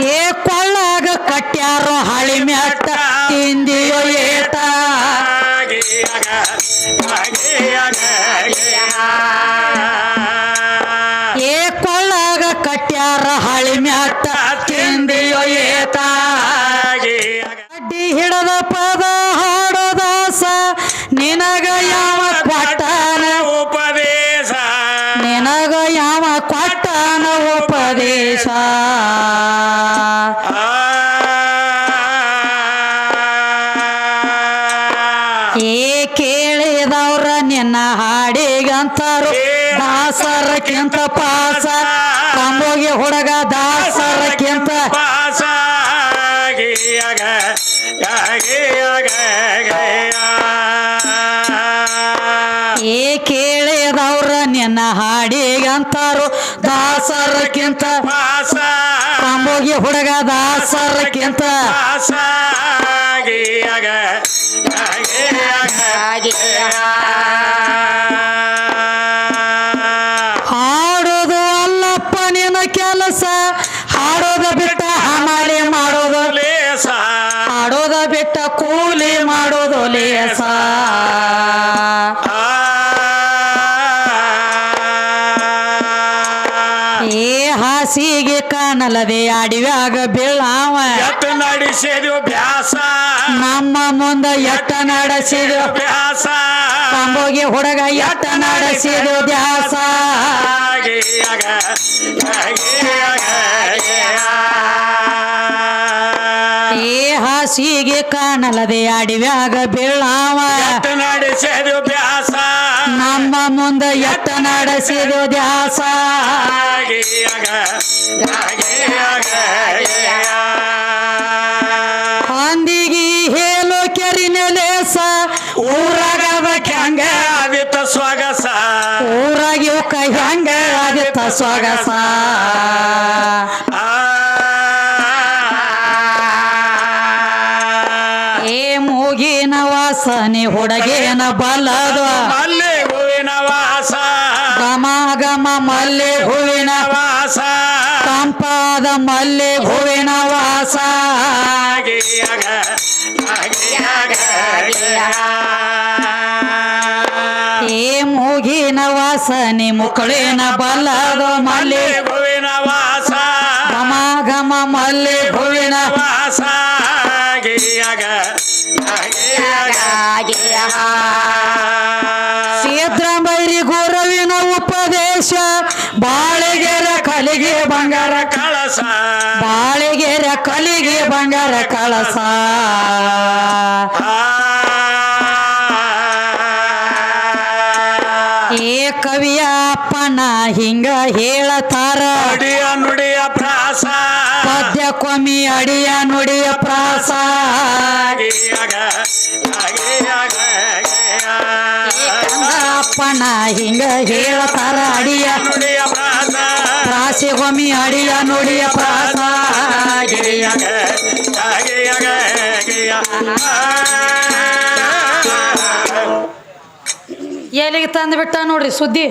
ಏ ಕೊಳ್ಳಾಗ ಕಟ್ಯಾರೋ ಹಳಿ ಮ್ಯಾಟ ತಿಂದಿಯೋ ಏಟ ಏ ಕೊಳ್ಳಾಗ ಕಟ್ಯಾರ ಹಳಿ ಮ್ಯಾಟ ತಿಂದಿಯೋ ಏಟ ಅಡ್ಡಿ ಹಿಡದ ಪದ ಹಾಡೋದಾಸ ನಿನಗ ಯಾವ ಕೊಟ್ಟನ ಉಪದೇಶ ನಿನಗ ಯಾವ ಕೊಟ್ಟನ ಉಪದೇಶ ಏ ಕೇಳಿದವ್ರ ನಿನ್ನ ಹಾಡಿಗಂತಾರು ದಾಸರಕ್ಕಿಂತ ಪಾಸ ಕಂಬೋಗಿ ಹುಡುಗ ದಾಸರಕ್ಕಿಂತ ಪಾಸ ಏ ಕೇಳಿದವ್ರ ನಿನ್ನ ಹಾಡಿಗಂತಾರು ದಾಸರಕ್ಕಿಂತ ಪಾಸ ಕಂಬೋಗಿ ಹುಡುಗ ದಾಸರಕ್ಕಿಂತ ಪಾಸ ಹಾಡೋದು ಅಲ್ಲಪ್ಪ ನಿನ್ನ ಕೆಲಸ ಹಾಡೋದ ಬಿಟ್ಟ ಹಮಾಲಿ ಮಾಡೋದು ಲೇಸ ಹಾಡೋದ ಬಿಟ್ಟ ಕೂಲಿ ಮಾಡೋದು ಲೇಸ ಏ ಹಾಸಿಗೆ ಕಾಣಲದೆ ಅಡಿವ್ಯಾಗ ಬೀಳಾವ ಎತ್ತ ನಡೆಸಿದ್ವು ಬ್ಯಾಸ ನಮ್ಮ ಮುಂದ ಎಟ್ಟ ನಡೆಸಿದ್ವು ಬ್ಯಾಸ ಕಂಬೋಗಿ ಹುಡುಗ ಎಟ್ಟ ನಡೆಸಿದ್ವು ದ್ಯಾಸ ಏ ಹಾಸಿಗೆ ಕಾಣಲದೆ ಅಡಿವ್ಯಾಗ ಬೀಳಾವ ಎತ್ತ ನಡೆಸಿದ್ವು ಬ್ಯಾಸ ನಮ್ಮ ಮುಂದ ಎಟ್ಟ ನಡೆಸಿದ್ವು ದ್ಯಾಸ ಅಂದಿಗಿ ಹೇಳು ಕೆರಿನ ಲೇಸ ಊರಾಗದ ಹೆಂಗ ಆದಿತ್ತ ಸ್ವಗಸ ಊರಾಗಿ ಉಕ್ಕ ಹೆಂಗ ಆದಿತ್ತ ಸೊಗಸ ಏ ಮೂಗಿನ ವಾಸನೆ ಹುಡುಗೇನ ಬಲ್ಲದ ಮಲ್ಲೆ ಹೂವಿನ ವಾಸ ಗಮ ಗಮ ಮಲ್ಲೆ ಹೂವಿನ ವಾಸ ಕಂಪಾದ ಮಲ್ಲೆ ಹೂವಿನ ವಾಸ ಏ ಮೂಗಿನ ವಾಸನೆ ಮುಕ್ಕಳಿನ ಬಲ್ಲದ ಮಲ್ಲೆ ಹೂವಿನ ವಾಸ ಗಮ ಗಮ ಮಲ್ಲೆ ಹೂವಿನ ವಾಸ ಸಿದ್ರಾಮಯ್ಯ ಗುರುವಿನ ಉಪದೇಶ ಬಾಳಿಗೆರ ಕಲಿಗೆ ಬಂಗಾರ ಕಳಸ ಬಾಳಿಗೆರ ಕಲಿಗೆ ಬಂಗಾರ ಕಳಸ ಏ ಕವಿಯ ಅಪ್ಪನ ಹಿಂಗ ಹೇಳತಾರ ಅಡಿಯ ನುಡಿಯ ಪ್ರಾಸ ಪದ್ಯ ಕೊಮ್ಮಿ ಅಡಿಯ ನುಡಿಯ ಪ್ರಾಸ ಅಪ್ಪನ ಹಿಂಗ ಹೇಳತಾರ ಅಡಿಯ ನುಡಿಯ ಪ್ರಾಸ ಪ್ರಾಸಿ ಕೊಮ್ಮಿ ಅಡಿಯ ನುಡಿಯ ಪ್ರಾಸ ಎಲ್ಲಿಗೆ ತಂದು ಬಿಟ್ಟ ನೋಡ್ರಿ ಸುದ್ದಿ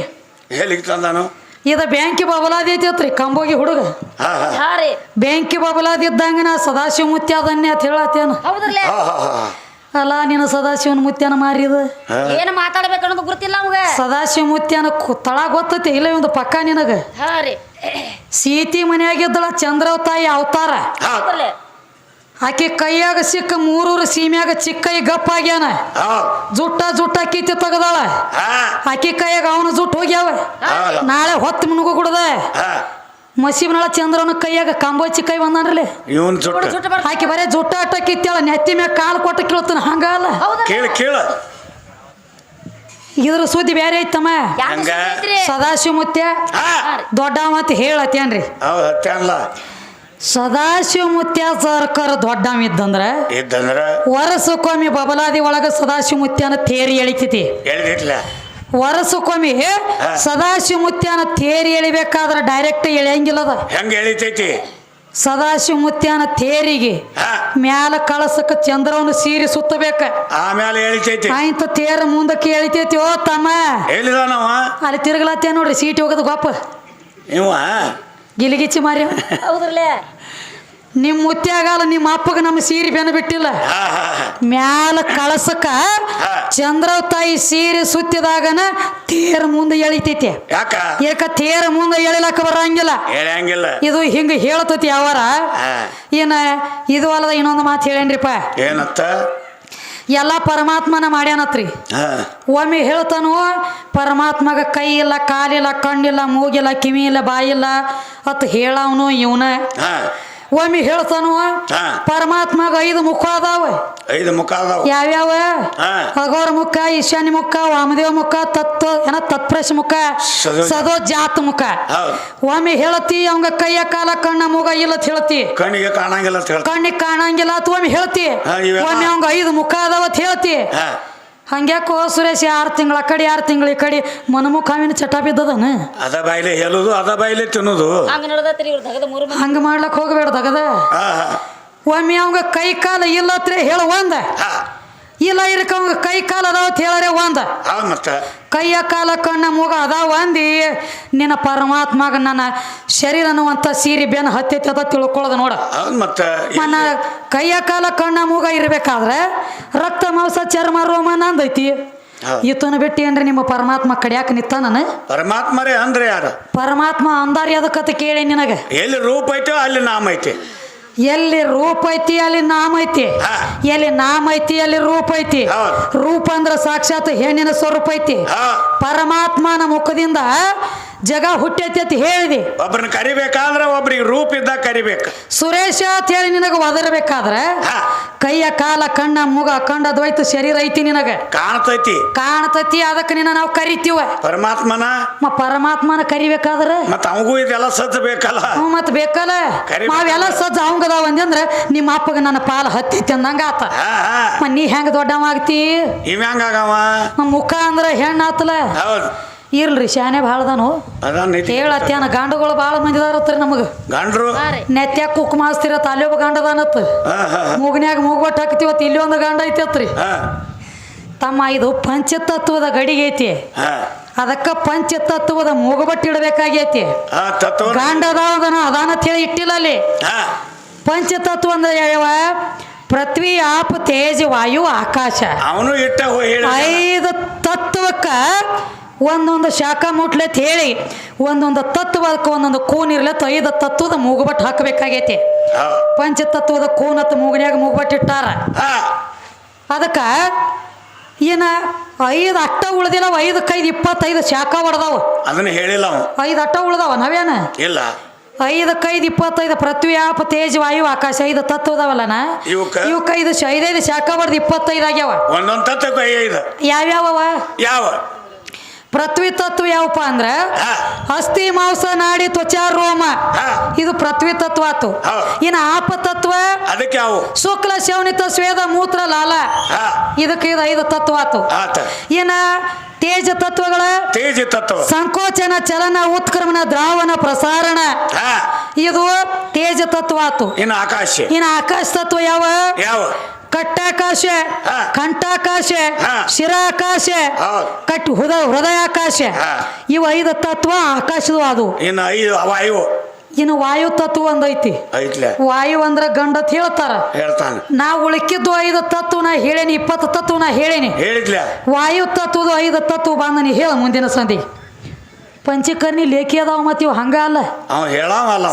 ಹೇಳಿಕ್ ತಂದಾನು ಇದು ಬ್ಯಾಂಕಿ ಬಬಲಾದಿ ಐತಿ ಕಂಬೋಗಿ ಹುಡುಗ ಬ್ಯಾಂಕಿ ಬಬಲಾದಿ ಇದ್ದಂಗ ನಾ ಸದಾಶಿವ ಮುತ್ಯ ಅದನ್ನೇ ಅಂತ ಹೇಳತ್ತೇನು ಅಲ್ಲ ನೀನು ಸದಾಶಿವನ ಮುತ್ಯನ ಮಾರಿದ ಏನು ಮಾತಾಡ್ಬೇಕನ್ನೋದು ಗೊತ್ತಿಲ್ಲ ಅವಾಗ ಸದಾಶಿವ ಮುತ್ಯನ ತಳ ಗೊತ್ತೈತಿ ಇಲ್ಲ ಒಂದು ಪಕ್ಕ ನಿನಗ ಸೀತಿ ಮನೆಯಾಗಿದ್ದಳ ಚಂದ್ರವತಾಯಿ ಅವತಾರ ಆಕೆ ಕೈಯಾಗ ಸಿಕ್ಕ ಮೂರೂರು ಸೀಮ್ಯಾಗ ಚಿಕ್ಕೈ ಗಪ್ಪಾಗ್ಯಾನ ಜುಟ್ಟ ಕಿತ್ತಿ ತೆಗದಾಳ ಆಕೆ ಕೈಯಾಗ ಅವನ ಜುಟ್ಟು ಹೋಗ್ಯಾವ ನಾಳೆ ಹೊತ್ತು ಮುನುಗು ಕುಡ್ದ ಮಸೀಬ್ನಾಳ ಚಂದ್ರವನ ಕೈಯಾಗ ಕಂಬೋಚಿ ಕೈ ಬಂದಾನ್ರಲಿ ಆಕೆ ಬರೇ ಜುಟ್ಟ ಅಟ್ಟ ಕಿತ್ತಾಳ ನೆತ್ತಿ ಮ್ಯಾಗ ಕಾಲು ಕೊಟ್ಟು ಕೇಳ್ತಾನ ಹಂಗಲ್ಲ ಕೇಳ ಇದ್ರ ಸುದ್ದಿ ಬೇರೆ ಐತಮ್ಮ ಸದಾಶಿವ ಮುತ್ಯ ದೊಡ್ಡ ಮತ್ ಹೇಳತ್ತೇನ್ರಿ ಸದಾಶಿವ ಮುತ್ಯ ಸರ್ಕಾರ ದೊಡ್ಡವ ಇದ್ದಂದ್ರ ವರ್ಷಕ್ಕೊಮ್ಮೆ ಬಬಲಾದಿ ಒಳಗ ಸದಾಶಿವ ಮುತ್ಯನ ತೇರಿ ಎಳಿತೈತಿ ವರ್ಷಕ್ಕೊಮ್ಮೆ ಸದಾಶಿವ ಮುತ್ಯನ ತೇರಿ ಎಳಿಬೇಕಾದ್ರ ಡೈರೆಕ್ಟ್ ಎಳಿಯಂಗಿಲ್ಲದ ಹೆಂಗ ಎಳಿತೈತಿ ಸದಾಶಿವ ಮುತ್ಯನ ತೇರಿಗೆ ಮ್ಯಾಲ ಕಳಸಕ್ಕ ಚಂದ್ರವನ್ನ ಸೀರಿ ಸುತ್ತಬೇಕ ಆಮೇಲೆ ಎಳಿತೈತಿ ಆಯ್ತು ತೇರ ಮುಂದಕ್ಕೆ ಎಳಿತೈತಿ ಓ ತಮ್ಮ ಹೇಳಿದಾನವ ಅಲ್ಲಿ ತಿರುಗಲತ್ತೇ ನೋಡ್ರಿ ಸೀಟ್ ಹೋಗೋದು ಗೊಪ್ಪ ಇವ ಗಿಲಿಗಿಚ್ಚಿ ಮಾರಿ ಹೌದ್ರಲ್ಲೇ ನಿಮ್ಮ ಮುತ್ಯಾಗಲ್ಲ ನಿಮ್ಮ ಅಪ್ಪಗ ನಮ್ಮ ಸೀರೆ ಬೆನ್ನು ಬಿಟ್ಟಿಲ್ಲ ಮ್ಯಾಲ ಕಳಸಕ್ಕ ಚಂದ್ರ ತಾಯಿ ಸೀರೆ ಸುತ್ತಿದಾಗನ ತೇರ ಮುಂದೆ ಎಳಿತೈತಿ ಯಾಕ ತೇರ ಮುಂದೆ ಎಳಿಲಕ್ಕ ಬರಂಗಿಲ್ಲ ಇದು ಹಿಂಗ ಹೇಳ್ತತಿ ಯಾವಾರ ಏನ ಇದು ಅಲ್ಲದ ಇನ್ನೊಂದು ಮಾತು ಹೇಳೇನ್ರಿಪ್ಪ ಏನತ್ತ ಎಲ್ಲ ಪರಮಾತ್ಮನ ಮಾಡ್ಯಾನತ್ರಿ ಒಮ್ಮೆ ಹೇಳ್ತಾನು ಪರಮಾತ್ಮಗ ಕೈ ಇಲ್ಲ ಕಾಲಿಲ್ಲ ಕಣ್ಣಿಲ್ಲ ಮೂಗಿಲ್ಲ ಕಿವಿ ಇಲ್ಲ ಬಾಯಿಲ್ಲ ಅತ್ ಹೇಳವನು ಇವನ ಒಮ್ಮೆ ಹೇಳ್ತಾನು ಪರಮಾತ್ಮಗ 5 ಮುಖ ಅದಾವ 5 ಮುಖ ಅದಾವ ಯಾವ್ಯಾವ ಅಘೋರ ಮುಖ ಈಶಾನ್ಯ ಮುಖ ವಾಮದೇವ ಮುಖ ತತ್ಪ್ರಶ ಮುಖ ಸದೋ ಜಾತ ಮುಖ ಒಮ್ಮೆ ಹೇಳತಿ ಅವಂಗ ಕೈಯ ಕಾಲ ಕಣ್ಣ ಮೂಗ ಇಲ್ಲ ಹೇಳ್ತಿ ಕಣ್ಣಿಗೆ ಕಾಣಂಗಿಲ್ಲ ಅಂತ ಒಮ್ಮೆ ಹೇಳ್ತಿ ಒಮ್ಮೆ ಅವಂಗ 5 ಮುಖ ಅದಾವ ಅಂತ ಹೇಳ್ತಿ ಹಂಗ್ಯಾಕೋ ಸುರೇಶ್ 6 ತಿಂಗಳ ಕಡೆ 6 ತಿಂಗಳ ಈ ಕಡೆ ಮನಮುಖಾವಿನ ಚಟ ಬಿದ್ದದನ ಅದ ಬಾಯಿಲೆ ಹೇಳುದು ಅದ ಬಾಯಿಲೆ ತಿನ್ನುದು ಹಂಗ ಮಾಡ್ಲಕ್ ಹೋಗಬೇಡ ದಗದ ಒಮ್ಮೆ ಅವಂಗ ಕೈ ಕಾಲ ಇಲ್ಲತ್ರೆ ಹೇಳ ಒಂದ ಇಲ್ಲ ಇರಕ ಅವಂಗ ಕೈ ಕಾಲ ಅದಾವ ಹೇಳರೆ ಒಂದ ಕೈಯ ಕಾಲ ಕಣ್ಣ ಮೂಗ ಅದಾವ ಅಂದಿ ನಿನ್ನ ಪರಮಾತ್ಮಗ ನನ್ನ ಶರೀರ ಅನ್ನುವಂತ ಸೀರೆ ಬೆನ್ನ ಹತ್ತೈತಿ ಅದ ತಿಳ್ಕೊಳ್ಳೋದು ನೋಡ ನನ್ನ ಕೈಯ ಕಾಲ ಕಣ್ಣ ಮೂಗ ಇರ್ಬೇಕಾದ್ರೆ ರಕ್ತ ಮಾಂಸ ಚರ್ಮ ರೋಮ ನಂದೈತಿ ಇತನ ಬಿಟ್ಟು ಏನ್ರಿ ನಿಮ್ಮ ಪರಮಾತ್ಮ ಕಡಿಯಾಕ ನಿತ್ತ ನಾನು ಪರಮಾತ್ಮರೇ ಅಂದ್ರೆ ಯಾರು ಪರಮಾತ್ಮ ಅಂದಾರಿ ಅದಕ್ಕತ್ತ ಕೇಳಿ ನಿನಗ ಎಲ್ಲಿ ರೂಪ ಐತೋ ಅಲ್ಲಿ ನಾಮ ಐತಿ ಎಲ್ಲಿ ರೂಪ ಐತಿ ಅಲ್ಲಿ ನಾಮ ಐತಿ ಎಲ್ಲಿ ನಾಮ ಐತಿ ಅಲ್ಲಿ ರೂಪ ಐತಿ ರೂಪ ಅಂದ್ರ ಸಾಕ್ಷಾತ್ ಹೆಣ್ಣಿನ ಸ್ವರೂಪ ಐತಿ ಪರಮಾತ್ಮನ ಮುಖದಿಂದ ಜಗ ಹುಟ್ಟೈತಿ ಅಂತ ಹೇಳಿದಿ ಒಬ್ರನ್ನ ಕರಿಬೇಕಾದ್ರೆ ಒಬ್ರಿಗೆ ರೂಪ ಇದ್ದಾಗ ಕರಿಬೇಕು ಸುರೇಶ ಅಂತ ಹೇಳಿ ನಿನಗ ಒದರ್ಬೇಕಾದ್ರೆ ಕೈಯ ಕಾಲ ಕಣ್ಣ ಮೂಗ ಕಂಡ ದ್ವೈತ ಶರೀರ ಐತಿ ನಿನಗ ಕಾಣ್ತೈತಿ ಅದಕ್ಕೆ ನಿನ್ನ ನಾವು ಕರಿತೀವ ಪರಮಾತ್ಮನ ಕರಿಬೇಕಾದ್ರೆ ಮತ್ತ ಅವಂಗೂ ಇದೆಲ್ಲ ಸಜ್ಜ ಬೇಕಲ್ಲ ಮತ್ ಬೇಕಲ್ಲ ನಾವೆಲ್ಲ ಸಜ್ಜ ಅವಂಗದಾವ ಅಂದ್ರ ನಿಮ್ಮ ಅಪ್ಪಗ ನನ್ನ ಪಾಲ ಹತ್ತೈತಿ ಅಂದಂಗ ಆತ ನೀ ಹೆಂಗ ದೊಡ್ಡವ ಆಗ್ತಿ ಮುಖ ಅಂದ್ರ ಹೆಣ್ಣ ಆತಲ ಇರ್ಲ್ರಿ ಶಾನೆ ಭಾಳದಾನು ಹೇಳತ್ಯಾನ ಗಂಡುಗಳು ಭಾಳ ಮಂದಿ ಅದಾರತ್ರಿ ನಮಗ ಗಂಡ್ರು ನೆತ್ಯಾಗ ಕುಕ್ಮ ಹಚ್ತಿರತ್ತ ಅಲ್ಲಿ ಒಬ್ಬ ಗಂಡದಾನತ್ ಮೂಗನ್ಯಾಗ ಮೂಗ್ಬಟ್ಟು ಹಾಕ್ತಿವತ್ ಇಲ್ಲಿ ಒಂದು ಗಂಡ ಐತತ್ರಿ ತಮ್ಮ ಇದು ಪಂಚತತ್ವದ ಗಡಿಗೆ ಐತಿ ಅದಕ್ಕ ಪಂಚತತ್ವದ ಮೂಗಬಟ್ಟು ಇಡಬೇಕಾಗೈತಿ ಗಂಡದವದನ ಅದಾನತ್ ಹೇಳಿ ಇಟ್ಟಿಲ್ಲ ಅಲ್ಲಿ ಪಂಚತತ್ವ ಅಂದ್ರೆ ಯಾವ ಪೃಥ್ವಿ ಆಪ ತೇಜ ವಾಯು ಆಕಾಶ ಅವನು ಇಟ್ಟ 5 ತತ್ವಕ್ಕ ಒಂದೊಂದು ಶಾಖ ಮುಟ್ಲೆತ್ ಹೇಳಿ ಒಂದೊಂದು ತತ್ವಕ್ಕೆ ಒಂದೊಂದು ಕೂನ್ ಇರ್ಲತ್ತ 5 ತತ್ವದ ಮೂಗುಬಟ್ಟು ಹಾಕಬೇಕಾಗೈತಿ ಪಂಚತತ್ವದ ಕೂನತ್ ಮೂಗನ್ಯಾಗ ಮೂಗುಬಟ್ಟು ಇಟ್ಟಾರ ಅದಕ್ಕ ಏನ 5 ಅಟ್ಟ ಉಳ್ದಿಲ್ಲ 5 ಕೈದು 25 ಶಾಖ ಹೊಡೆದಾವ ಅದನ್ನ ಹೇಳಿಲ್ಲ 5 ಅಟ್ಟ ಉಳ್ದಾವ ನಾವೇನ ಇಲ್ಲ 5 ಕೈದು 25 ಪೃಥ್ವಿ ಆಪ ತೇಜ ವಾಯು ಆಕಾಶ 5 ತತ್ವದವಲ್ಲನ ಇವಕ್ಕ 5 ಶಾಖ ಹೊಡೆದು 25 ಆಗ್ಯಾವ ಒಂದೊಂದು ತತ್ವಕ್ಕೆ 5 ಯಾವ್ಯಾವ ಯಾವ ಪೃಥ್ವಿ ತತ್ವ ಯಾವಪ್ಪ ಅಂದ್ರ ಅಸ್ಥಿ ಮಾಂಸ ನಾಡಿ ತ್ವಚಾ ರೋಮ ಇದು ಪೃಥ್ವಿ ತತ್ವ ಆತು ಇನ್ನು ಆಪ ತತ್ವ ಅದಕ್ಕೆ ಯಾವ ಶುಕ್ಲ ಶೌನಿತ ಸ್ವೇದ ಮೂತ್ರ ಲಾಲ ಇದಕ್ಕೆ ಇದು 5 ತತ್ವ ಆತು ಇನ್ನ ತೇಜ ತತ್ವಗಳ ಸಂಕೋಚನ ಚಲನ ಉತ್ಕ್ರಮಣ ದ್ರಾವಣ ಪ್ರಸಾರಣ ಇದು ತೇಜ ತತ್ವ ಆತು ಇನ್ನು ಆಕಾಶ ತತ್ವ ಯಾವ ಕಟ್ಟಾಕಾಶ ಕಂಠಾಕಾಶ ಶಿರಾಕಾಶ ಹೃದಯಾಕಾಶ ಇವು 5 ತತ್ವ ಆಕಾಶದ ಅದು ಇನ್ನು ವಾಯು ತತ್ವ ಒಂದೈತಿ ವಾಯು ಅಂದ್ರ ಗಂಡತ್ ಹೇಳ್ತಾರ ನಾ ಉಳಿಕಿದ್ದು 5 ತತ್ವ ನಾ ಹೇಳೇನಿ 20 ತತ್ವ ನಾ ಹೇಳೇನಿ ವಾಯು ತತ್ವದ 5 ತತ್ವ ಬಂದನಿ ಹೇಳ ಮುಂದಿನ ಸಂಧಿ ಪಂಚಕರ್ಣಿ ಲೇಖಿ ಅದಾವ ಮತ್ ಇವ್ ಹಂಗ ಅಲ್ಲ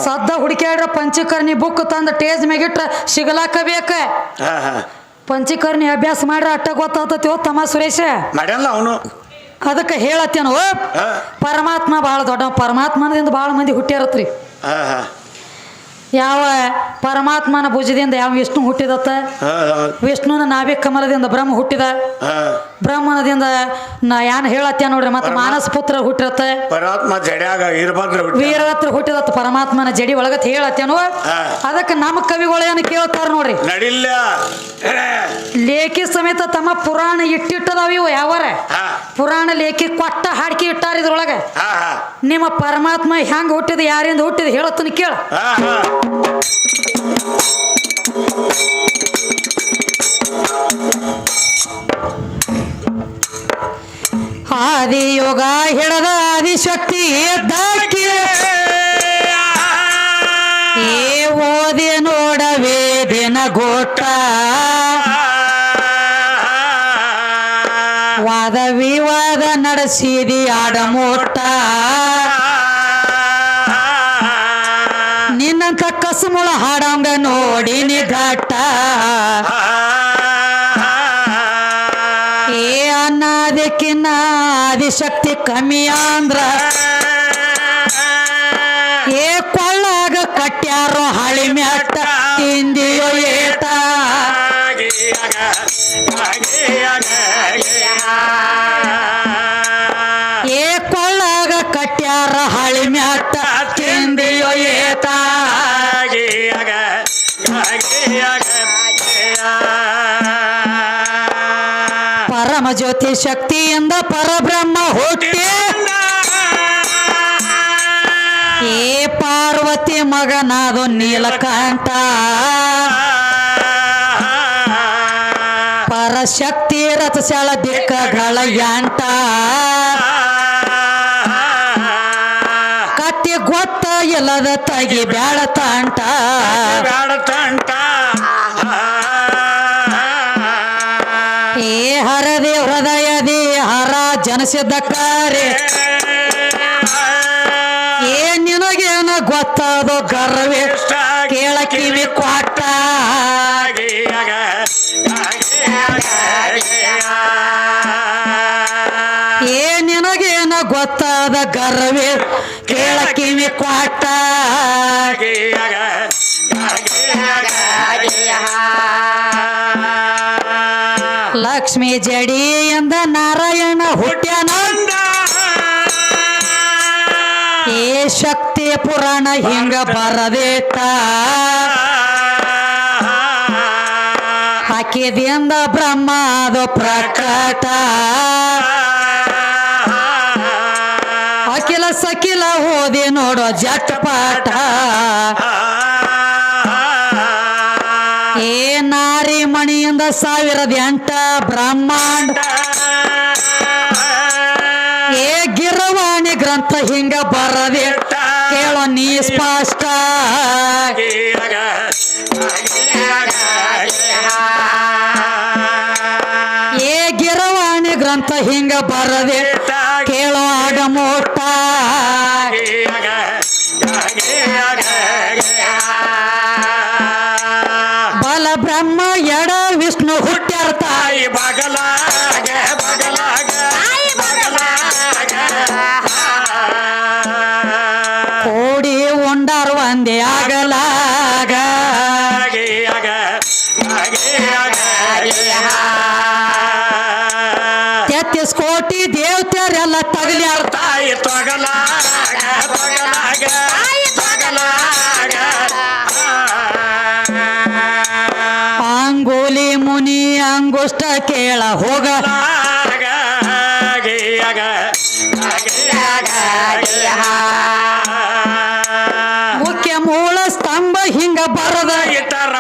ಸದ್ದ ಹುಡುಕ್ಯಾಡ್ರ ಪಂಚಕರ್ಣಿ ಬುಕ್ ತಂದ ಟೇಜ್ ಮ್ಯಾಗಿಟ್ರ ಸಿಗಲಾಕ ಬೇಕ ಪಂಚಕರ್ಣಿ ಅಭ್ಯಾಸ ಮಾಡ್ರ ಅಟ್ಟ ಗೊತ್ತಾಗ್ತತಿ ತಮ್ಮ ಸುರೇಶ ಅವನು ಅದಕ್ಕೆ ಹೇಳತ್ತೇನು ಪರಮಾತ್ಮ ಭಾಳ ದೊಡ್ಡ ಪರಮಾತ್ಮನದಿಂದ ಭಾಳ ಮಂದಿ ಹುಟ್ಟ್ಯಾರತ್ರಿ ಯಾವ ಪರಮಾತ್ಮನ ಭುಜದಿಂದ ಯಾವ ವಿಷ್ಣು ಹುಟ್ಟಿದತ್ತ ವಿಷ್ಣುನ ನಾಭಿ ಕಮಲದಿಂದ ಬ್ರಹ್ಮ ಹುಟ್ಟಿದ ಬ್ರಹ್ಮನದಿಂದ ಯಾನ್ ಹೇಳತ್ಯ ನೋಡ್ರಿ ಮತ್ತೆ ಮಾನಸ ಪುತ್ರ ಹುಟ್ಟಿರತ್ತ ವೀರತ್ರ ಹುಟ್ಟಿದತ್ತ ಪರಮಾತ್ಮನ ಜಡಿ ಒಳಗತ್ ಹೇಳತ್ತೇನು ಅದಕ್ಕೆ ನಮ್ಮ ಕವಿಗಳು ಏನು ಕೇಳ್ತಾರ ನೋಡ್ರಿ ಲೇಖಿ ಸಮೇತ ತಮ್ಮ ಪುರಾಣ ಇಟ್ಟಿಟ್ಟದಾವ ಇವು ಯಾವಾರ ಪುರಾಣ ಲೇಖಿ ಕೊಟ್ಟ ಹಾಡ್ಕಿ ಇಟ್ಟಾರ ಇದ್ರೊಳಗ ನಿಮ್ಮ ಪರಮಾತ್ಮ ಹೆಂಗ ಹುಟ್ಟಿದ ಯಾರಿಂದ ಹುಟ್ಟಿದ ಹೇಳತ್ತನ ಕೇಳ ಆದಿಯೋಗ ಹಿಡದ ಆದಿಶಕ್ತಿ ಓದಿ ನೋಡ ವೇದಿನ ಗೋಟ ವಾದ ವಿವಾದ ನಡೆಸಿದಿ ಆಡಮೋಟ ನಿನ್ನಂತ ಕಸುಮುಳ ಹಾಡಂಗ ನೋಡಿನಿ ಘಟ್ಟ ಏ ಅನ್ನಾದಿಕ್ಕಿನ್ನ ಆದಿಶಕ್ತಿ ಕಮ್ಮಿ ಅಂದ್ರ ಏ ಕೊಳ್ಳಾಗ ಕಟ್ಯಾರೋ ಹಳಿ ಮ್ಯಾಟ ತಿಂದಿಯೋ ಏಟ ಏ ಕೊಳ್ಳಾಗ ಕಟ್ಯಾರ ಹಳಿ ಮ್ಯಾಟ ತಿಂದಿಯೋ ಏಟ ಪರಮ ಜ್ಯೋತಿ ಶಕ್ತಿಯಿಂದ ಪರಬ್ರಹ್ಮ ಹುಟ್ಟಿ ಏ ಪಾರ್ವತಿ ಮಗನಾದು ನೀಲಕಂಠ ಪರಶಕ್ತಿ ರಥಸಳ ದಿಕ್ಕಗಳ ಎಂಟ ಕತ್ತಿ ಗೊತ್ತ ಇಲ್ಲದ ತಗಿ ಬ್ಯಾಡ ತಂಟ ಏ ಹರದಿ ಹೃದಯದಿ ಹರ ಜನಸಿದ್ದ ಕಾರ್ಯ ಏ ನಿನಗೇನ ಗೊತ್ತದು ಗರ್ವೇ ಕೇಳ ಕಿವಿ ಕ್ವಾಟ ಏ ನಿನಗೇನ ಗೊತ್ತಾದ ಗರ್ವೇ ಕೇಳ ಕಿವಿ ಕ್ವಾಟ ಲಕ್ಷ್ಮೀ ಜಡಿಯಿಂದ ನಾರಾಯಣ ಹುಟ್ಟ್ಯಾನಂದ ಏ ಶಕ್ತಿ ಪುರಾಣ ಹಿಂಗ ಬರದೇತ ಹಾಕಿದಿಂದ ಬ್ರಹ್ಮ ಅದು ಪ್ರಕಟ ಅಖಿಲ ಸಕಿಲ ಓದಿ ನೋಡೋ ಜಟ್ಪಾಟ ಏ ನಾರಿ ಮಣಿಯಿಂದ 1008 ಬ್ರಹ್ಮಾಂಡ ಏ ಗಿರವಾಣಿ ಗ್ರಂಥ ಹಿಂಗ ಬರದೆ ಕೇಳೋ ನೀ ಸ್ಪಷ್ಟ ಏ ಗಿರವಾಣಿ ಗ್ರಂಥ ಹಿಂಗ ಬರದೆ ಕೇಳೋ ಆಡಮೋಟ ಬಲ ಬ್ರಹ್ಮ ಎಡ ವಿಷ್ಣು ಹುಟ್ಟ್ಯಾರ ತಾಯಿ ಕೋಡಿ ಉಂಡಾರ ಒಂದೇ ಆಗಲಾಗ ತೆತ್ತಿಸ್ ಕೋಟಿ ದೇವತೆಯರೆಲ್ಲ ತಗಲ್ಯಾರ ತಾಯಿ ಅಂಗೋಲಿ ಮುನಿ ಅಂಗುಷ್ಟ ಕೇಳ ಹೋಗ ಮುಖ್ಯ ಮೂಲ ಸ್ತಂಭ ಹಿಂಗ ಬರದ ಇತರ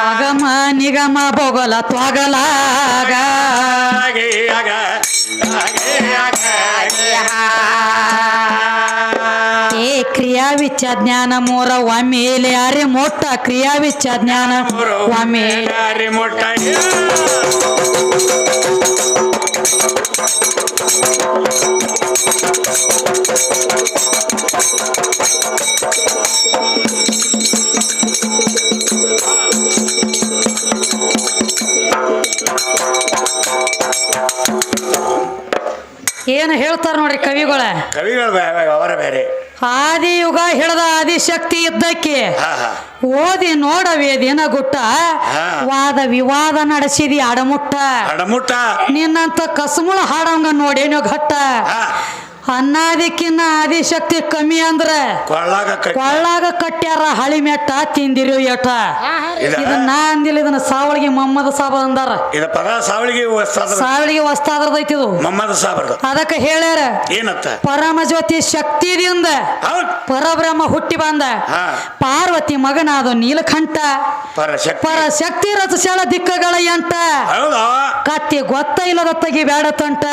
ಅಗಮ ನಿಗಮ ಬೊಗಲ ತ್ವಗಲಾಗ ಏ ಕ್ರಿಯಾ ವಿಚ್ಚ ಜ್ಞಾನ ಮೂರ ಒಮ್ಮೆಲೆ ಅರೆ ಮೊಟ್ಟ ಕ್ರಿಯಾ ವಿಚ್ಚ ಜ್ಞಾನ ಒಮ್ಮೆಲೆ ಮೊಟ್ಟ ಏನು ಹೇಳ್ತಾರ ನೋಡ್ರಿ ಕವಿಗಳ ಅವರ ಬೇರೆ ಆದಿ ಯುಗ ಹಿಡಿದ ಆದಿಶಕ್ತಿ ಇದ್ದಕ್ಕೆ ಓದಿ ನೋಡವೇ ದಿನ ಗುಟ್ಟ ವಾದ ವಿವಾದ ನಡೆಸಿದಿ ಅಡಮುಟ್ಟ ನಿನ್ನಂತ ಕಸುಮುಳ ಹಾಡಂಗ ನೋಡೇನೋ ಘಟ್ಟ ಅನ್ನಾದಿಕ್ಕಿನ್ನ ಆದಿಶಕ್ತಿ ಕಮ್ಮಿ ಅಂದ್ರ ಕೊಳ್ಳಾಗ ಕಟ್ಟ್ಯಾರ ಹಳಿ ಮೆಟ್ಟ ತಿಂದಿರಿ ಏಟ ಇದನ್ನ ಅಂದಿಲ್ಲ ಇದನ್ನ ಸಾವಳಿಗೆ ಮೊಹಮ್ಮದ್ ಸಾಬ್ ಅಂದಾರ ಸಾವಳಿಗೆ ವಸ್ತಾದ್ರದೈತಿ ಇದು ಮೊಹಮ್ಮದ್ ಸಾಬ್ ಅದಕ್ಕೆ ಹೇಳ್ಯಾರ ಏನತ್ತ ಪರಮ ಜ್ಯೋತಿ ಶಕ್ತಿದಿಂದ ಪರಬ್ರಹ್ಮ ಹುಟ್ಟಿ ಬಂದ ಪಾರ್ವತಿ ಮಗನಾದ ನೀಲಕಂಠ ಪರಶಕ್ತಿ ರಥಶಾಲ ದಿಕ್ಕಗಳ ಎಂಟ ಕತ್ತಿ ಗೊತ್ತ ಇಲ್ಲದ ತಗಿ ಬೇಡ ತಂಟ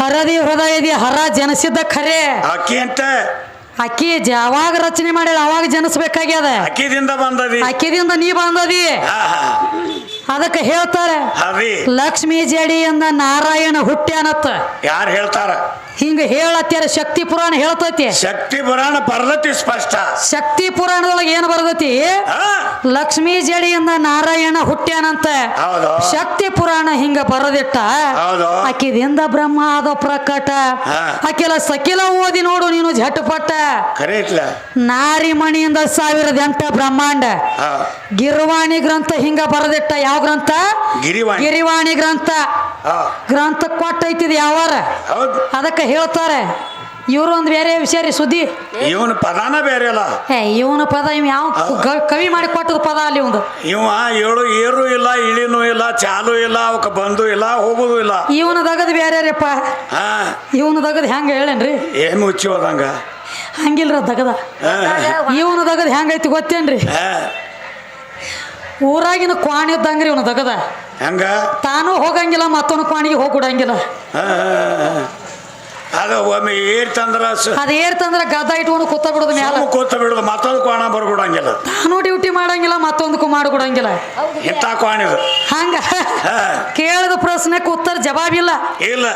ಹರದಿ ಹೃದಯದಿ ಹರ ಜನಿಸಿದ್ದ ಖರೆ ಅಕ್ಕಿ ಅಂತ ಅಕ್ಕಿ ಯಾವಾಗ ರಚನೆ ಮಾಡ್ಯಾಳ ಅವಾಗ ಜನಿಸ್ಬೇಕಾಗ್ಯದ ಅಕ್ಕಿದಿಂದ ಬಂದದಿ ಅಕ್ಕಿದಿಂದ ನೀ ಬಂದದಿ ಅದಕ್ಕೆ ಹೇಳ್ತಾರೆ ಅರಿ ಲಕ್ಷ್ಮೀ ಜಡಿಯಿಂದ ನಾರಾಯಣ ಹುಟ್ಟ್ಯಾನತ್ತ ಯಾರು ಹೇಳ್ತಾರ ಹಿಂಗ ಹೇಳತ್ಯಾರ ಶಕ್ತಿ ಪುರಾಣ ಹೇಳ್ತೈತಿ ಶಕ್ತಿ ಪುರಾಣ ಬರ್ತೈತಿ ಸ್ಪಷ್ಟ ಶಕ್ತಿ ಪುರಾಣದೊಳಗೆ ಏನು ಬರ್ತೈತಿ ಲಕ್ಷ್ಮೀ ಜಡಿಯಿಂದ ನಾರಾಯಣ ಹುಟ್ಟ್ಯಾನಂತ ಹೌದು ಶಕ್ತಿ ಪುರಾಣ ಹಿಂಗ ಬರದಿಟ್ಟ ಹೌದು ಆಕಿದಿಂದ ಬ್ರಹ್ಮ ಆದ ಪ್ರಕಟ ಆಕೆಲ್ಲ ಸಕಿಲ ಓದಿ ನೋಡು ನೀನು ಝಟಪಟ್ಟ ಖರೆ ಇಟ್ಲ ನಾರಿಮಣಿಯಿಂದ 1008 ಬ್ರಹ್ಮಾಂಡ ಗಿರ್ವಾಣಿ ಗ್ರಂಥ ಹಿಂಗ ಬರದಿಟ್ಟ ಯಾವ ಗ್ರಂಥ ಗಿರಿವಾಣಿ ಗಿರಿವಾಣಿ ಗ್ರಂಥ ಗ್ರಂಥ ಕೊಟ್ಟೈತಿದ್ ಯಾವಾರ ಹೌದು ಅದಕ್ಕೆ ಹೇಳ್ತಾರೆ ಇವರು ಒಂದು ಬೇರೆ ವಿಷಯ ರೀ ಸುದ್ದಿ ಇವನ ಪದಾನ ಬೇರೆ ಅಲ್ಲ ಇವನ ಪದ ಇವ್ ಯಾವ ಕವಿ ಮಾಡಿ ಕೊಟ್ಟದ ಪದ ಅಲ್ಲಿ ಒಂದು ಇವ ಏರು ಇಲ್ಲ ಇಳಿನೂ ಇಲ್ಲ ಚಾಲು ಇಲ್ಲ ಅವಕ್ಕೆ ಬಂದು ಇಲ್ಲ ಹೋಗುದು ಇಲ್ಲ ಇವನ ದಗದ್ ಬೇರೆ ರೀಪ್ಪ ಇವನ ದಗದ್ ಹೆಂಗ ಹೇಳೇನ್ರಿ ಏನು ಹುಚ್ಚಿ ಹೋದಂಗ ಹಂಗಿಲ್ರ ದಗದ ಇವನ ದಗದ್ ಹೆಂಗೈತಿ ಗೊತ್ತೇನ್ರಿ ಊರಾಗಿನ ಕ್ವಾಣಿ ಇದ್ದಂಗ್ರಿ ಇವನು ದಗದ ಹಂಗ ತಾನು ಹೋಗಂಗಿಲ್ಲ ಮತ್ತೊಂದು ಕ್ವಾಣಿಗೆ ಹೋಗ್ಬಿಡಂಗಿಲ್ಲ ಅದು ಒಮ್ಮೆ ಏರ್ತಂದ್ರ ಅದು ಏರ್ತಂದ್ರ ಗದ್ದ ಇಟ್ಕೊಂಡು ಕೂತ ಬಿಡೋದು ಮ್ಯಾಲ ಕೂತ ಬಿಡುದು ಮತ್ತೊಂದು ಕೋಣ ಬರ್ಬಿಡಂಗಿಲ್ಲ ತಾನು ಡ್ಯೂಟಿ ಮಾಡಂಗಿಲ್ಲ ಮತ್ತೊಂದಕ್ಕೂ ಮಾಡಿಕೊಡಂಗಿಲ್ಲ ಇಂಥ ಕೋಣ ಹಂಗ ಕೇಳಿದ ಪ್ರಶ್ನೆಕ್ಕೆ ಉತ್ತರ ಜವಾಬಿಲ್ಲ ಇಲ್ಲ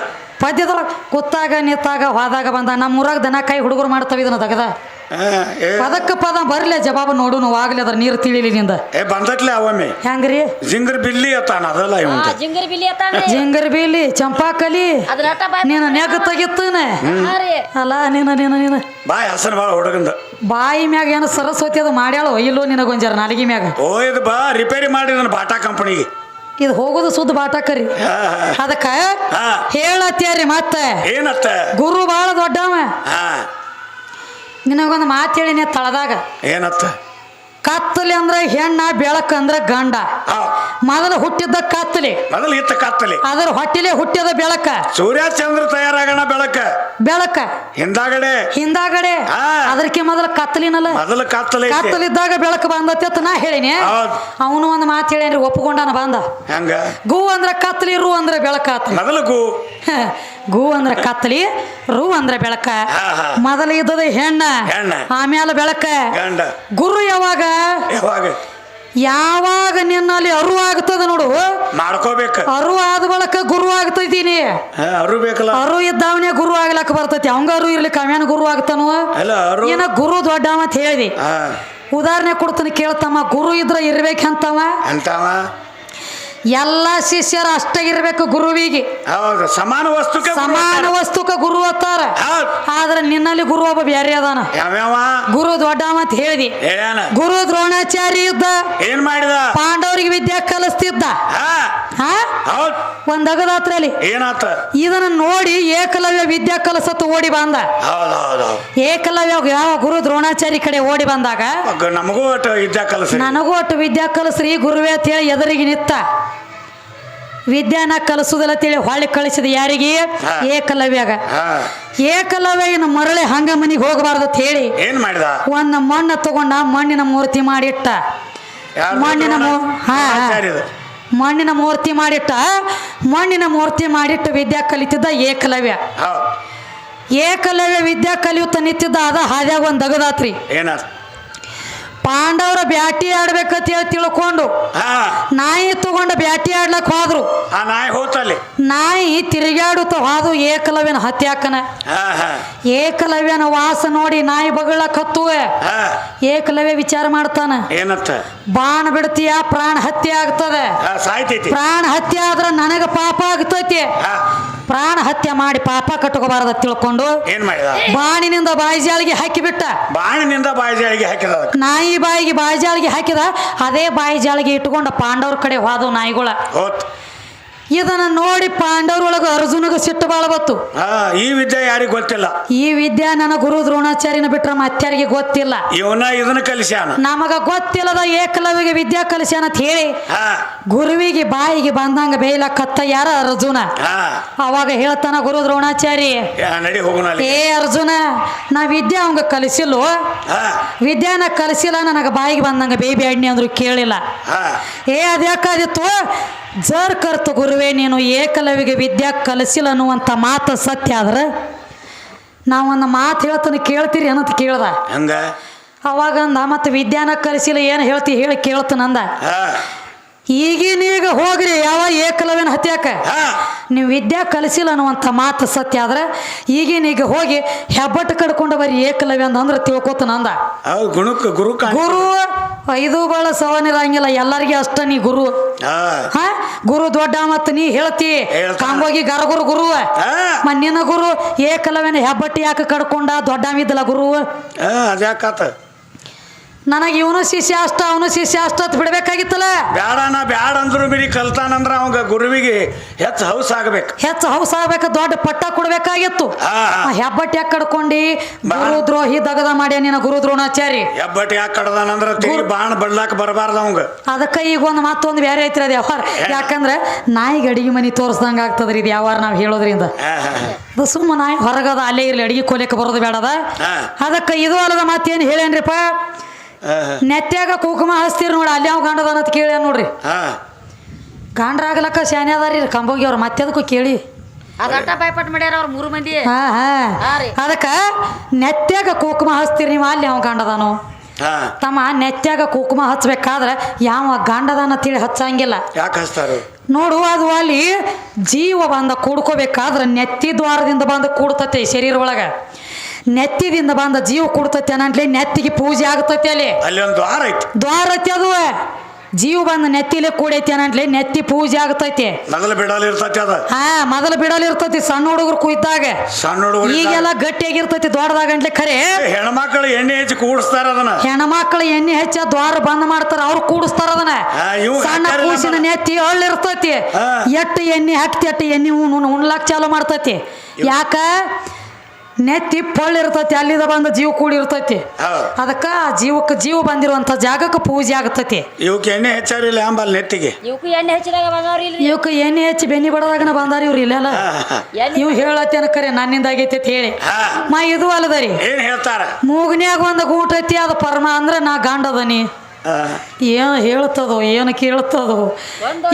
ಪದ್ಯದೊಳಗೆ ಕೂತಾಗ ನಿತ್ತಾಗ ಹೋದಾಗ ಬಂದ ನಮ್ಮೂರಾಗ ದನ ಕೈ ಹುಡುಗರು ಮಾಡ್ತಾವ ಇದನ್ನ ತಗದ ಪದಕ್ಕ ಪದ ಬರ್ಲಿ ಜವಾಬ ನೋಡುನು ಆಗ್ಲಿ ಅದ್ರ ನೀರು ತಿಳಿಲಿ ನಿಂದ ಬಂದಟ್ಲೆ ಅವಮ್ಮೆ ಹೆಂಗ್ರಿ ಜಿಂಗರ್ ಬಿಲ್ಲಿ ಅತ್ತಾನ ಅದಲ್ಲ ಇವ ಜಿಂಗರ್ ಬಿಲ್ಲಿ ಚಂಪಾಕಲಿ ನೀನ ನೆಗ ತೆಗಿತ್ತನ ಅಲ್ಲ ನೀನ ಬಾಯ್ ಹಸನ ಬಾಳ ಹುಡುಗಂದ ಬಾಯಿ ಮ್ಯಾಗ ಏನು ಸರಸ್ವತಿ ಅದು ಮಾಡ್ಯಾಳೋ ಇಲ್ಲೋ ನಿನಗೊಂಜರ ನಾಲಿಗೆ ಮ್ಯಾಗ ಇದು ಬಾ ರಿಪೇರಿ ಮಾಡಿದನ ಬಾಟಾ ಕಂಪನಿಗೆ ಇದು ಹೋಗೋದು ಸುದ್ದ ಬಾಟಕರಿ ಅದಕ್ಕ ಹೇಳತ್ಯಾರಿ ಮತ್ತ ಏನತ್ತ ಗುರು ಬಾಳ ದೊಡ್ಡವ ನಿನಗೊಂದು ಮಾತು ಹೇಳಿನಿ ತಳದಾಗ ಏನತ್ತ ಕತ್ತಲಿ ಅಂದ್ರೆ ಹೆಣ್ಣ ಬೆಳಕ ಅಂದ್ರೆ ಗಂಡ ಮೊದಲು ಹುಟ್ಟಿದ್ದ ಕತ್ತಲಿ ಮೊದಲು ಇತ್ತ ಕತ್ತಲಿ ಅದ್ರ ಹೊಟ್ಟಿಲೆ ಹುಟ್ಟಿದ ಬೆಳಕ ಸೂರ್ಯ ಚಂದ್ರ ತಯಾರಾಗಣ ಬೆಳಕ ಹಿಂದಾಗಡೆ ಅದಕ್ಕೆ ಮೊದಲ ಕತ್ತಲಿನಲ್ಲ ಮೊದಲು ಕತ್ತಲಿದ್ದಾಗ ಬೆಳಕು ಬಂದತಿ ಅಂತ ನಾ ಹೇಳಿನಿ ಅವನು ಒಂದು ಮಾತು ಹೇಳೇನ್ರಿ ಒಪ್ಪಕೊಂಡಾನ ಬಂದ ಹಂಗ ಗು ಅಂದ್ರ ಕತ್ತಲಿ ರು ಅಂದ್ರೆ ಬೆಳಕ ಮೊದಲು ಗು ಅಂದ್ರ ಕತ್ತಲಿ ರು ಅಂದ್ರ ಬೆಳಕ ಮೊದಲು ಇದ್ದದ ಹೆಣ್ಣ ಆಮೇಲೆ ಬೆಳಕ ಗುರು ಯಾವಾಗ ಯಾವಾಗ ನಿನ್ನಲ್ಲಿ ಅರು ಆಗ್ತದ ನೋಡು ಮಾಡ್ಕೋಬೇಕು ಅರು ಆದ ಬಳಕ ಗುರು ಆಗ್ತೈತೀನಿ ಅರು ಬೇಕಲ್ಲ ಅರು ಇದ್ದವನೇ ಗುರು ಆಗ್ಲಕ್ಕ ಬರ್ತೈತಿ ಅವಂಗ ಅರು ಇರ್ಲಿಕ್ಕೆ ಅವೇನ ಗುರು ಆಗ್ತಾನು ಏನ ಗುರು ದೊಡ್ಡವ ಅಂತ ಹೇಳಿದಿ ಉದಾಹರಣೆ ಕೊಡ್ತಾನೆ ಕೇಳ್ತಮ್ಮ ಗುರು ಇದ್ರ ಇರ್ಬೇಕಂತವ ಎಲ್ಲ ಶಿಷ್ಯರು ಅಷ್ಟ ಇರ್ಬೇಕು ಗುರುವಿಗೆ ಸಮಾನ ವಸ್ತುಕ ಗುರು ಅತ್ತಾರ ಆದ್ರೆ ನಿನ್ನಲ್ಲಿ ಗುರು ಒಬ್ಬ ಬ್ಯಾರೆ ಅದಾನ ಗುರು ದೊಡ್ಡವ ಅಂತ ಹೇಳಿದಿ ಗುರು ದ್ರೋಣಾಚಾರ್ಯ ಇದ್ದ ಏನ್ ಮಾಡಿದ ಪಾಂಡವರಿಗೆ ವಿದ್ಯಾ ಕಲಿಸ್ತಿದ್ದ ಒಂದ್ ಅಗದಾತ್ರಲ್ಲಿ ಏನಾತ ಇದನ್ನ ನೋಡಿ ಏಕಲವ್ಯ ವಿದ್ಯಾ ಕಲಸತ್ತು ಓಡಿ ಬಂದ ಏಕಲವ್ಯ ಯಾವ ಗುರು ದ್ರೋಣಾಚಾರ್ಯ ಕಡೆ ಓಡಿ ಬಂದಾಗ ನಮಗೂ ನನಗೂ ಒಟ್ಟು ವಿದ್ಯಾ ಕಲಸ್ರಿ ಗುರುವೇ ಅಂತ ಹೇಳಿ ಎದುರಿಗೆ ನಿತ್ತ ವಿದ್ಯಾನ ಕಲಿಸುದಿಲ್ಲ ತಿಳಿ ಹೊಳ್ಳಿ ಕಳಿಸಿದ ಯಾರಿಗೆ ಏಕಲವ್ಯಾಗ ಏಕಲವ್ಯನ ಮರಳಿ ಹಂಗ ಮನಿಗೆ ಹೋಗಬಾರ್ದು ಅಂತ ಹೇಳಿ ಏನ್ ಮಾಡಿದ ಒಂದ್ ಮಣ್ಣ ತಗೊಂಡ ಮಣ್ಣಿನ ಮೂರ್ತಿ ಮಾಡಿಟ್ಟ ಮಣ್ಣಿನ ಮೂರ್ತಿ ಮಾಡಿಟ್ಟು ವಿದ್ಯಾ ಕಲಿತಿದ್ದ ಏಕಲವ್ಯ ವಿದ್ಯಾ ಕಲಿಯುತ್ತ ನಿಂತಿದ್ದ ಅದ ಹಾದ್ಯಾಗ ಒಂದ್ ದಗದಾತ್ರಿ ಪಾಂಡವರ ಬ್ಯಾಟಿ ಆಡ್ಬೇಕಂತ ಹೇಳಿ ತಿಳ್ಕೊಂಡು ನಾಯಿ ತಗೊಂಡ ಬ್ಯಾಟಿ ಆಡ್ಲಕ್ ಹೋದ್ರು ನಾಯಿ ತಿರುಗಾಡುತ್ತ ಹೋದು ಏಕಲವ್ಯನ ಹತ್ಯಾಕನ ಏಕಲವ್ಯನ ವಾಸ ನೋಡಿ ನಾಯಿ ಬಗಳಕ್ ಹತ್ತುವೆ ಏಕಲವ್ಯ ವಿಚಾರ ಮಾಡ್ತಾನ ಬಾಣ ಬಿಡ್ತೀಯ ಪ್ರಾಣ ಹತ್ಯೆ ಆಗ್ತದೆ ಪ್ರಾಣ ಹತ್ಯೆ ಆದ್ರ ನನಗ ಪಾಪ ಆಗ್ತೈತಿ ಪ್ರಾಣ ಹತ್ಯೆ ಮಾಡಿ ಪಾಪ ಕಟ್ಕೋಬಾರ್ದ ತಿಳ್ಕೊಂಡು ಬಾಣಿನಿಂದ ಬಾಯಿಜಾಳಿಗೆ ಹಾಕಿಬಿಟ್ಟ ನಾಯಿ ಬಾಯಿಗೆ ಬಾಯಿಜಾಳಿಗೆ ಹಾಕಿದ ಅದೇ ಬಾಯಿಜಾಳಿಗೆ ಇಟ್ಕೊಂಡ ಪಾಂಡವ್ರ ಕಡೆ ಹೋದವು ನಾಯಿಗಳ ಇದನ್ನ ನೋಡಿ ಪಾಂಡವ್ರೊಳಗ ಅರ್ಜುನಗ ಸಿಟ್ಟು ಬಾಳ ಬತ್ತು ಈ ವಿದ್ಯೆ ಯಾರಿಗ ಗೊತ್ತಿಲ್ಲ ಈ ವಿದ್ಯಾ ನನ್ನ ಗುರು ದ್ರೋಣಾಚಾರ್ಯನ ಬಿಟ್ರ ಮತ್ತಾರಿಗೆ ಗೊತ್ತಿಲ್ಲ ಇದನ್ನ ಕಲಿಸ್ಯಾನ ನಮಗ ಗೊತ್ತಿಲ್ಲದ ಏಕಲವ್ಯಗೆ ವಿದ್ಯಾ ಕಲಿಸ್ಯಾನ ಅಂತ ಹೇಳಿ ಗುರುವಿಗೆ ಬಾಯಿಗೆ ಬಂದಂಗ ಬೇಯ್ಲಕತ್ತ ಯಾರ ಅರ್ಜುನ ಅವಾಗ ಹೇಳ್ತಾನ ಗುರು ದ್ರೋಣಾಚಾರ್ಯ ಏ ಅರ್ಜುನ ನಾ ವಿದ್ಯಾ ಅವಂಗ ಕಲಿಸಿಲ್ವ ವಿದ್ಯಾನ ಕಲಿಸಿಲ್ಲ ನನಗ ಬಾಯಿಗೆ ಬಂದಂಗ ಬೇಬಿ ಅಣ್ಣಿ ಅಂದ್ರು ಕೇಳಿಲ್ಲ ಅದ್ಯಾಕಾದಿತ್ತು ಜರ್ ಕರ್ತು ಗುರುವೇ ನೀನು ಏಕಲವ್ಯಗೆ ವಿದ್ಯಾ ಕಲಿಸಿಲ್ಲ ಅನ್ನುವಂಥ ಮಾತು ಸತ್ಯ ಆದ್ರೆ ನಾವೊಂದು ಮಾತು ಹೇಳ್ತಾನೆ ಕೇಳ್ತೀರಿ ಅನ್ನೋದು ಕೇಳ್ದ. ಹಂಗ ಅವಾಗ ಅಂದ ಮತ್ತೆ ವಿದ್ಯಾನ ಕಲಿಸಿಲ್ಲ ಏನು ಹೇಳ್ತಿ ಹೇಳಿ ಕೇಳ್ತಾನಂದ. ಹಾ ಈಗೀನೀಗ ಹೋಗ್ರಿ ಯಾವ ಏಕಲವ್ಯನ ಹತ್ಯಾಕ ಹಾ ನೀವು ವಿದ್ಯಾ ಕಲಿಸಿಲ್ಲ ಅನ್ನುವಂಥ ಮಾತು ಸತ್ಯ ಆದ್ರೆ ಈಗೀನೀಗ ಹೋಗಿ ಹೆಬ್ಬಟ್ಟು ಕಡ್ಕೊಂಡು ಬರೀ ಏಕಲವ್ಯ ಅಂದ್ರೆ ತಿಳ್ಕೊತಾನಂದ. ಹೌದು ಗುಣಕ್ಕೆ ಗುರು ಗುರು 5 ಬಾಳ ಸವನಿರಂಗಿಲ್ಲ ಎಲ್ಲರಿಗೆ ಅಷ್ಟ ನೀ ಗುರು. ಹಾ ಗುರು ದೊಡ್ಡ ಮತ್ತ ನೀ ಹೇಳ್ತಿ ಕಾಂಬೋಗಿ ಗರಗುರು ಗುರು ಮಣ್ಣಿನ ಗುರು ಏಕಲವ್ಯನ ಹೆಬ್ಬಟ್ಟು ಯಾಕೆ ಕಡ್ಕೊಂಡ ದೊಡ್ಡವಿದ್ದಲ್ಲ ಗುರು. ಅದ್ಯಾಕಾತ ನನಗೆ ಇವನು ಶಿಷ್ಯ ಅಷ್ಟ ಅವನು ಶಿಷ್ಯ ಅಷ್ಟ ಅಂತ ಬಿಡ್ಬೇಕಾಗಿತ್ತಲ್ಲ. ಬ್ಯಾಡನ ಬ್ಯಾಡ ಅಂದ್ರು ಬಿಡಿ ಕಲ್ತಾನಂದ್ರ ಅವಾಗ ಗುರುವಿಗೆ ಹೆಚ್ಚು ಹೌಸ್ ಆಗ್ಬೇಕು. ಹೆಚ್ಚು ಹೌಸ್ ಆಗ್ಬೇಕು ದೊಡ್ಡ ಪಟ್ಟ ಕೊಡ್ಬೇಕಾಗಿತ್ತು. ಹೆಬ್ಬಟ್ಟು ಯಾಕೆ ಕಡ್ಕೊಂಡಿ ಗುರು ದ್ರೋಹಿ ದಗದ ಮಾಡ್ಯ ನಿನ್ನ ಗುರು ದ್ರೋಣಾಚಾರಿ. ಹೆಬ್ಬಟ್ಟು ಯಾಕೆ ಕಡ್ದಾನಂದ್ರ ತಿರುಗಿ ಬಾಣ ಬಡ್ಲಾಕ ಬರಬಾರ್ದು ಅವಂಗ. ಅದಕ್ಕೆ ಈಗ ಒಂದು ಮತ್ತೊಂದು ಬೇರೆ ಐತ್ರಿ ಅದು ವ್ಯವಹಾರ. ಯಾಕಂದ್ರೆ ನಾಯಿಗೆ ಅಡಿಗೆ ಮನೆ ತೋರಿಸ್ದಂಗ ಆಗ್ತದ್ರಿ ಇದು ವ್ಯವಹಾರ ನಾವು ಹೇಳೋದ್ರಿಂದ. ಸುಮ್ಮ ನಾಯಿ ಹೊರಗದ ಅಲ್ಲೇ ಇರ್ಲಿ ಅಡಿಗೆ ಕೊಲಿಕ್ಕೆ ಬರೋದು ಬೇಡದ. ಅದಕ್ಕೆ ಇದು ಅಲ್ಲದ ಮತ್ತೇನು ಹೇಳೇನ್ರಿಪ್ಪ ನೆತ್ಯಾಗ ಕುಂಕುಮ ಹಚ್ತೀರಿ ನೋಡಿ ಅಲ್ಲಿ ಯಾವ ಗಂಡದಾನ ಅಂತ ಕೇಳಿ ನೋಡ್ರಿ. ಗಾಂಡ್ರಾಗ್ಲಕ್ಕ ಶಾನೆ ಅದಾರಿ ಕಂಬೋಗಿ ಅವ್ರು ಮತ್ತೆ ಅದಕ್ಕೂ ಕೇಳಿ ಮಾಡ್ಯಾರ ಅವ್ರ 3 ಮಂದಿ. ಅದಕ್ಕ ನೆತ್ಯಾಗ ಕುಂಕುಮ ಹಚ್ತೀರಿ ನೀವು ಅಲ್ಲಿ ಯಾವ ಗಂಡದಾನು ತಮ್ಮ ನೆತ್ಯಾಗ ಕುಂಕುಮ ಹಚ್ಬೇಕಾದ್ರೆ ಯಾವ ಗಂಡದಾನ ತಿಳಿ ಹಚ್ಚಂಗಿಲ್ಲ. ಯಾಕೆ ಹಚ್ತಾರ ನೋಡು ಅದು ಅಲ್ಲಿ ಜೀವ ಬಂದ ಕೂಡ್ಕೋಬೇಕಾದ್ರೆ ನೆತ್ತಿ ದ್ವಾರದಿಂದ ಬಂದು ಕೂಡ್ತತೆ ಶರೀರ ಒಳಗ. ನೆತ್ತಿದಿಂದ ಬಂದ ಜೀವ ಕೊಡ್ತೈತಿ ಅನ್ನಂಟ್ಲೆ ನೆತ್ತಿಗೆ ಪೂಜೆ ಆಗ್ತೈತಿ ಅಲ್ಲಿ ಒಂದು ದ್ವಾರ ಐತಿ. ದ್ವಾರ ಐತಿ ಅದು ಜೀವ ಬಂದ ನೆತ್ತಿಲೆ ಕೂಡೈತಿ ಅನ್ನಂಟ್ಲೆ ನೆತ್ತಿ ಪೂಜೆ ಆಗ್ತೈತಿ. ಮೊದಲು ಬಿಡಲ್ ಇರ್ತೈತಿ ಅದ. ಮೊದಲು ಬಿಡಲ್ ಇರ್ತೈತಿ ಸಣ್ಣ ಹುಡುಗರು ಕುಯ್ದಾಗ. ಸಣ್ಣ ಹುಡುಗರು ಈಗೆಲ್ಲ ಗಟ್ಟಿಯಾಗಿರ್ತೈತಿ ದೊಡ್ಡದಾಗ ಗಂಟ್ಲೆ ಖರೆ ಹೆಣ್ಮಕ್ಳು ಎಣ್ಣೆ ಹಚ್ಚಿ ಕೂಡಿಸ್ತಾರ ಅದನ್ನ. ಹೆಣ್ಮಕ್ಳು ಎಣ್ಣೆ ಹೆಚ್ಚ ದ್ವಾರ ಬಂದ್ ಮಾಡ್ತಾರ ಅವ್ರು ಕೂಡಿಸ್ತಾರ ಅದನ್ನ. ಸಣ್ಣ ಕೂಸಿನ ನೆತ್ತಿ ಇರ್ತೈತಿ ಎಟ್ಟು ಎಣ್ಣೆ ಹಾಕ್ತಿ ಅಟ್ಟು ಎಣ್ಣೆ ಉಣ್ಲಾಕ್ ಚಾಲು ಮಾಡ್ತೈತಿ. ಯಾಕ ನೆತ್ತಿ ಪಳ್ಳಿರ್ತೈತಿ ಅಲ್ಲಿದ ಬಂದ ಜೀವ ಕೂಡಿರ್ತೈತಿ. ಅದಕ್ಕ ಜೀವಕ್ಕೆ ಜೀವ ಬಂದಿರುವಂತ ಜಾಗಕ್ಕೆ ಪೂಜೆ ಆಗ್ತೈತಿ. ಇವಕ್ಕೆ ಎಣ್ಣೆ ಹೆಚ್ಚಾರಿಲ್ಲ ಅಂಬಲ್ ನೆತ್ತಿಗೆ ಇವಕ್ಕೆ ಎಣ್ಣೆ ಹೆಚ್ಚಿ ಬೆನ್ನಿ ಬಡದಾಗನ ಬಂದಾರ ಇವ್ರು ಇಲ್ಲೆಲ್ಲ. ಇವ್ ಹೇಳತ್ತೇನ ಕರೆ ನನ್ನಿಂದ ಆಗೈತಿ ಅಂತ ಹೇಳಿ ಮಾ ಇದು ಅಲ್ಲದರಿ ಏನ್ ಹೇಳ್ತಾರ ಮೂಗನ್ಯಾಗ ಒಂದು ಗೂಟ ಐತಿ ಅದು ಪರಮ ಅಂದ್ರೆ ನಾ ಗಾಂಡದನಿ ಏನು ಹೇಳ್ತದೋ ಏನು ಕೇಳ್ತದೋ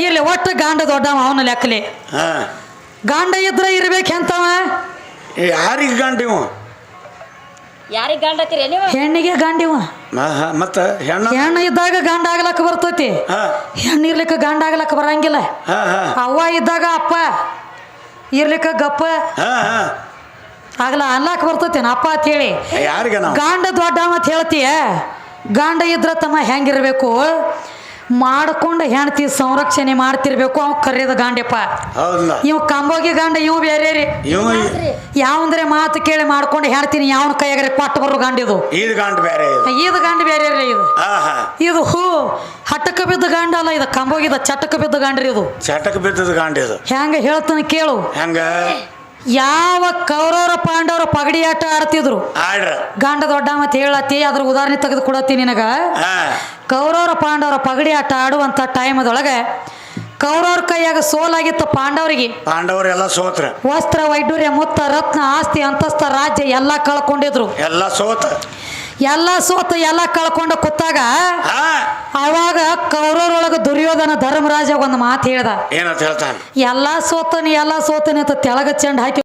ಇಲ್ಲಿ ಒಟ್ಟು ಗಾಂಡ ದೊಡ್ಡವ ಅವನ ಲೆಕ್ಕಲೆ. ಗಾಂಡ ಇದ್ರ ಇರ್ಬೇಕಂತವ ಯಾರಿಗೆ ಗಂಡಿವ ಯಾರಿಗೆ ಗಂಡ ಅಂತೀರಿ ನೀವು? ಹೆಣ್ಣಿಗೆ ಗಂಡಿವ. ಮತ್ತ ಹೆಣ್ಣು ಇದ್ದಾಗ ಗಂಡ ಆಗ್ಲಕ್ಕ ಬರ್ತೈತಿ ಹೆಣ್ಣು ಇರ್ಲಿಕ್ಕ ಗಂಡ ಆಗ್ಲಕ್ಕ ಬರಂಗಿಲ್ಲ. ಅವ್ವ ಇದ್ದಾಗ ಅಪ್ಪ ಇರ್ಲಿಕ್ಕ ಗಪ್ಪ ಆಗ್ಲ ಅನ್ಲಾಕ್ ಬರ್ತೈತಿ ಅಪ್ಪ ಅಂತ ಹೇಳಿ. ಗಂಡ ದೊಡ್ಡ ಅಂತ ಹೇಳ್ತೀಯ ಗಂಡ ಇದ್ರ ತಮ್ಮ ಹೆಂಗಿರ್ಬೇಕು ಮಾಡ್ಕೊಂಡು ಹೆಣ್ತಿ ಸಂರಕ್ಷಣೆ ಮಾಡ್ತಿರ್ಬೇಕು. ಅವ್ ಕರೆಯದ ಗಾಂಡ್ಯಪ್ಪ ಇವ್ ಕಂಬೋಗಿ ಗಂಡ ಇವ್ ಬೇರೆ ರೀ. ಯಾವಂದ್ರೆ ಮಾತು ಕೇಳಿ ಮಾಡ್ಕೊಂಡು ಹೇಳ್ತೀನಿ ಯಾವನ ಕೈಯಾಗ್ರೆ ಕೊಟ್ಟು ಬರೋ ಗಾಂಡಿದು ಇದು ಗಂಡ ಬೇರೆ ರೀ. ಇದು ಹಟ್ಟಕ ಬಿದ್ದ ಗಂಡ ಅಲ್ಲ ಇದು ಕಂಬೋಗಿದ ಚಟಕ ಬಿದ್ದ ಗಾಂಡ್ರಿ ಇದು. ಚಟಕ ಬಿದ್ದದ ಗಾಂಡ ಇದು ಹೆಂಗ ಹೇಳ್ತಾನೆ ಕೇಳು. ಹೆಂಗ ಯಾವ ಕೌರವರ ಪಾಂಡವರ ಪಗಡಿ ಆಟ ಆಡ್ತಿದ್ರು ಗಂಡ ದೊಡ್ಡ ಮತ್ತೆ ಹೇಳತ್ತಿ ಅದ್ರ ಉದಾಹರಣೆ ತೆಗೆದು ಕೊಡತ್ತಿ ನಿನಗ. ಕೌರವರ ಪಾಂಡವರ ಪಗಡಿ ಆಟ ಆಡುವಂತ ಟೈಮದೊಳಗೆ ಕೌರವ್ರ ಕೈಯಾಗ ಸೋಲಾಗಿತ್ತು ಪಾಂಡವರೆಲ್ಲ ಸೋತ್ರ. ವಸ್ತ್ರ ವೈಡೂರ್ಯ ಮುತ್ತ ರತ್ನ ಆಸ್ತಿ ಅಂತಸ್ತ ರಾಜ್ಯ ಎಲ್ಲಾ ಕಳ್ಕೊಂಡಿದ್ರು. ಎಲ್ಲ ಸೋತ ಎಲ್ಲ ಕಳ್ಕೊಂಡು ಕೂತಾಗ ಅವಾಗ ಕೌರವರೊಳಗ ದುರ್ಯೋಧನ ಧರ್ಮರಾಜ ಒಂದು ಮಾತು ಹೇಳ್ದ. ಏನಂತ ಹೇಳ್ತಾನೆ? ಎಲ್ಲಾ ಸೋತನಿ ಅಂತ ತೆಳಗ ಚೆಂಡ್ ಹಾಕಿ